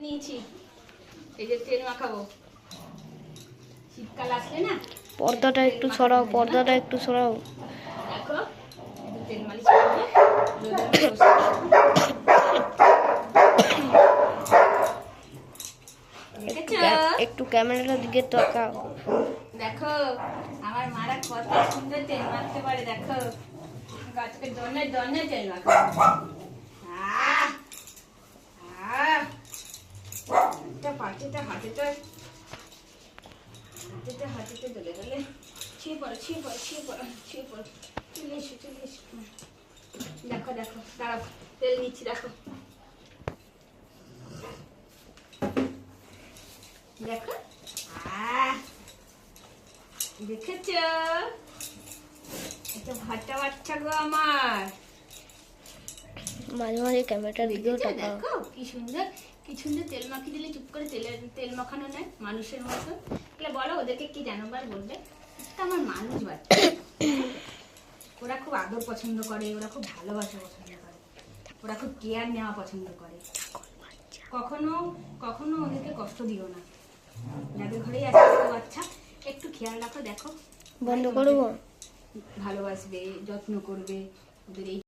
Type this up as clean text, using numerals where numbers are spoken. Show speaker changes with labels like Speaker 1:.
Speaker 1: নিয়েছি এই যে তেল মাখাবো শীতকাল আসলে না
Speaker 2: পর্দাটা একটু সরাও, পর্দাটা একটু সরাও।
Speaker 1: দেখো তেল মালিশ করবে
Speaker 2: একটু ক্যামেরাটার দিকে তাকাও।
Speaker 1: দেখো আমার মারা কত সুন্দর তেল মাখতে পারে। দেখো গাছকে দনে দনে তেল মাখা হাতেতে হাতেতে হাতেতে হাতেতে দলে দলে ছিয়ে পড়ো ছিয়ে পড়ো ছিয়ে পড়ো ছিয়ে পড়ো চলে এসো চলে এসো। দেখো দেখো দাঁড়াও তেল নিচ্ছি দেখো দেখো দেখেছ এটা ভাটা বাচ্চা গো আমার।
Speaker 2: মাঝে মাঝে ক্যামেরাটার দিকেও তাকাও।
Speaker 1: দেখো কি সুন্দর তেল মাখিয়ে দিলে চুপ করে তেল মাখানো নয় মানুষের মতো। তাহলে বলো ওদেরকে কি জানোবার বলবে? এটা আমার মানুষ বাচ্চা। ওরা খুব আদর পছন্দ করে, ওরা খুব ভালোবাসা পছন্দ করে, ওরা খুব কেয়ার নেওয়া পছন্দ করে। কখনো কখনো ওদেরকে কষ্ট দিও না। যাদের ঘরেই আছে বাচ্চা একটু খেয়াল রাখো। দেখো
Speaker 2: বন্ধ করবো,
Speaker 1: ভালোবাসবে, যত্ন করবে ওদের। এই